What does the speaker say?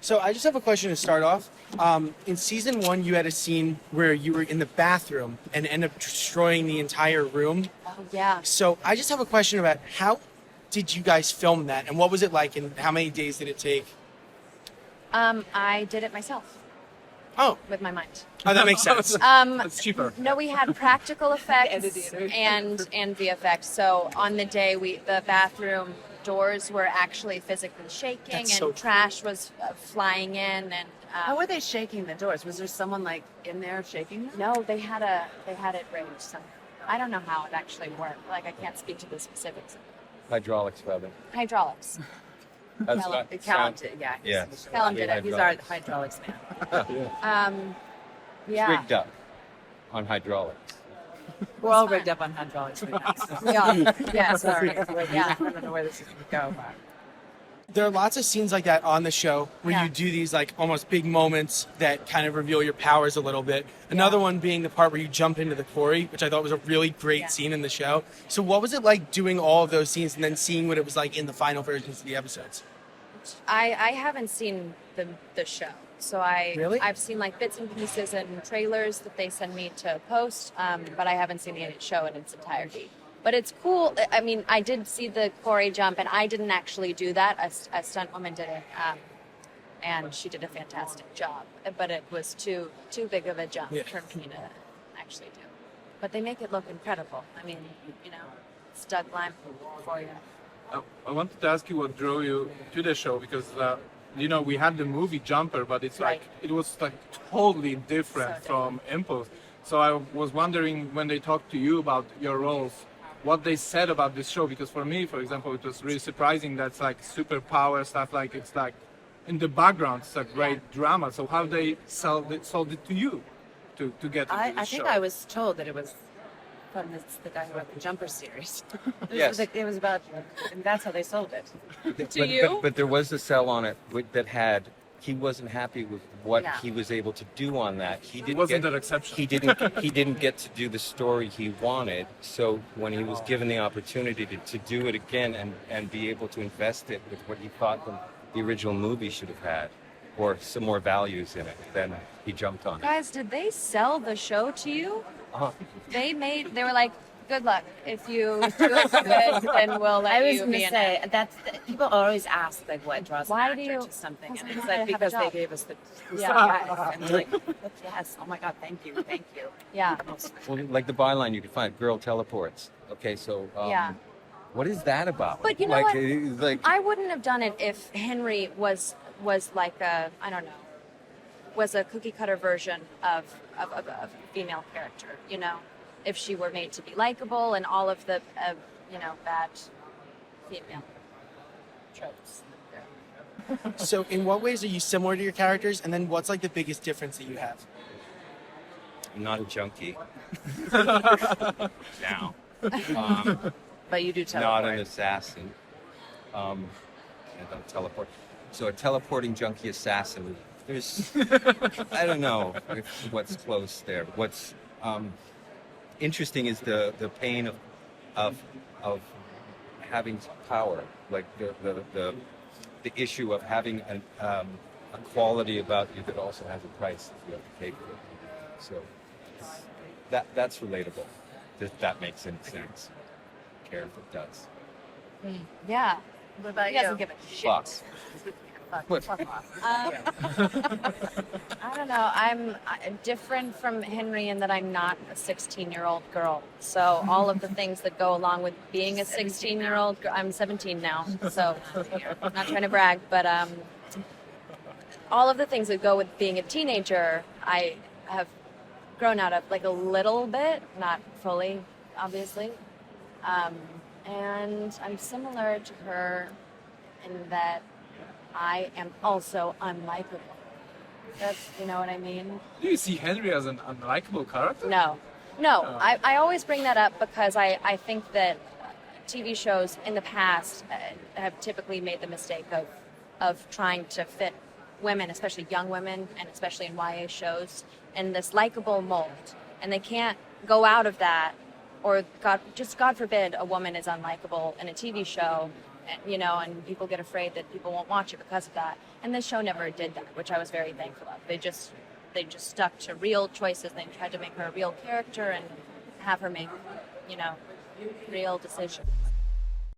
So I just have a question to start off. In season 1, you had a scene where you were in the bathroom and ended up destroying the entire room. Oh, yeah. So I just have a question about how did you guys film that, and what was it like, and how many days did it take? I did it myself. Oh. With my mind. Oh, that makes sense. It's cheaper. No, we had practical effects and VFX. So on the day, the bathroom doors were actually physically shaking, That's and so trash was flying in, and How were they shaking the doors? Was there someone like in there shaking them? no, they had it rigged somehow. I don't know how it actually worked. Like, I can't speak to the specifics of it. Hydraulics, rather. Hydraulics. That's Callum. not, Callum sound- did, yeah. Yeah. Callum did it. He's our hydraulics man. Yeah. Rigged up on hydraulics. We're all rigged up on hydraulics right now. Yeah. Sorry. Yeah. I don't know where this is going to go. There are lots of scenes like that on the show where Yeah. you do these like almost big moments that kind of reveal your powers a little bit. Another one being the part where you jump into the quarry, which I thought was a really great scene in the show. So what was it like doing all of those scenes and then seeing what it was like in the final versions of the episodes? I haven't seen the show, so Really? I've seen like bits and pieces and trailers that they send me to post, but I haven't seen the show in its entirety. But it's cool. I mean, I did see the quarry jump, and I didn't actually do that. A stunt woman did it, and she did a fantastic job. But it was too big of a jump for me to actually do. But they make it look incredible. I mean, it's Doug Lime for you. I wanted to ask you what drew you to the show because we had the movie Jumper, but it's like it was like totally different from Impulse. So I was wondering when they talked to you about your roles, what they said about this show. Because for me, for example, it was really surprising that's like superpower stuff. Like it's like in the background, it's a great drama. So how they sold it to you to get into I this think show? I was told that it was from the guy who wrote the Jumper series. Yes. It was about, and that's how they sold it. But there was a sell on it that had. He wasn't happy with what he was able to do on that. He didn't wasn't get, an exception. He didn't get to do the story he wanted. So when he was given the opportunity to do it again and be able to invest it with what he thought the original movie should have had, or some more values in it, then he jumped on it. Guys, did they sell the show to you? Uh-huh. They were like, good luck. If you do it good, then we'll let I was you going be to in say, it. people always ask, like, what draws Why an do actor you- to something? And Because it's I have like, a because they job. gave us the Yeah. and like, yes, oh my God, thank you. Yeah. Well, like the byline you can find, girl teleports. Okay, so Yeah. what is that about? But you know what? Like I wouldn't have done it if Henry was like a, I don't know, was a cookie cutter version of a female character, if she were made to be likable and all of the, bad female tropes. So in what ways are you similar to your characters, and then what's like the biggest difference that you have? I'm not a junkie. Now. But you do Not teleport. an assassin. I don't teleport. So a teleporting junkie assassin. There's, I don't know what's close there. What's interesting is the pain of having power, like the issue of having a quality about you that also has a price that you have to pay for it. So that's relatable. If that makes any sense. I don't care if it does. Yeah. What about He doesn't you? give a shit. Fox. Fuck off. I don't know. I'm different from Henry in that I'm not a 16-year-old girl. So all of the things that go along with being a 16-year-old girl, I'm 17 now. So I'm not trying to brag, but all of the things that go with being a teenager, I have grown out of like a little bit, not fully, obviously. And I'm similar to her in that I am also unlikable. That's, you know what I mean? Do you see Henry as an unlikable character? No. I always bring that up because I think that TV shows in the past have typically made the mistake of trying to fit women, especially young women, and especially in YA shows, in this likable mold. And they can't go out of that or God forbid, a woman is unlikable in a TV show, you know, and people get afraid that people won't watch it because of that. And this show never did that, which I was very thankful of. They just stuck to real choices. They tried to make her a real character and have her make, you know, real decisions.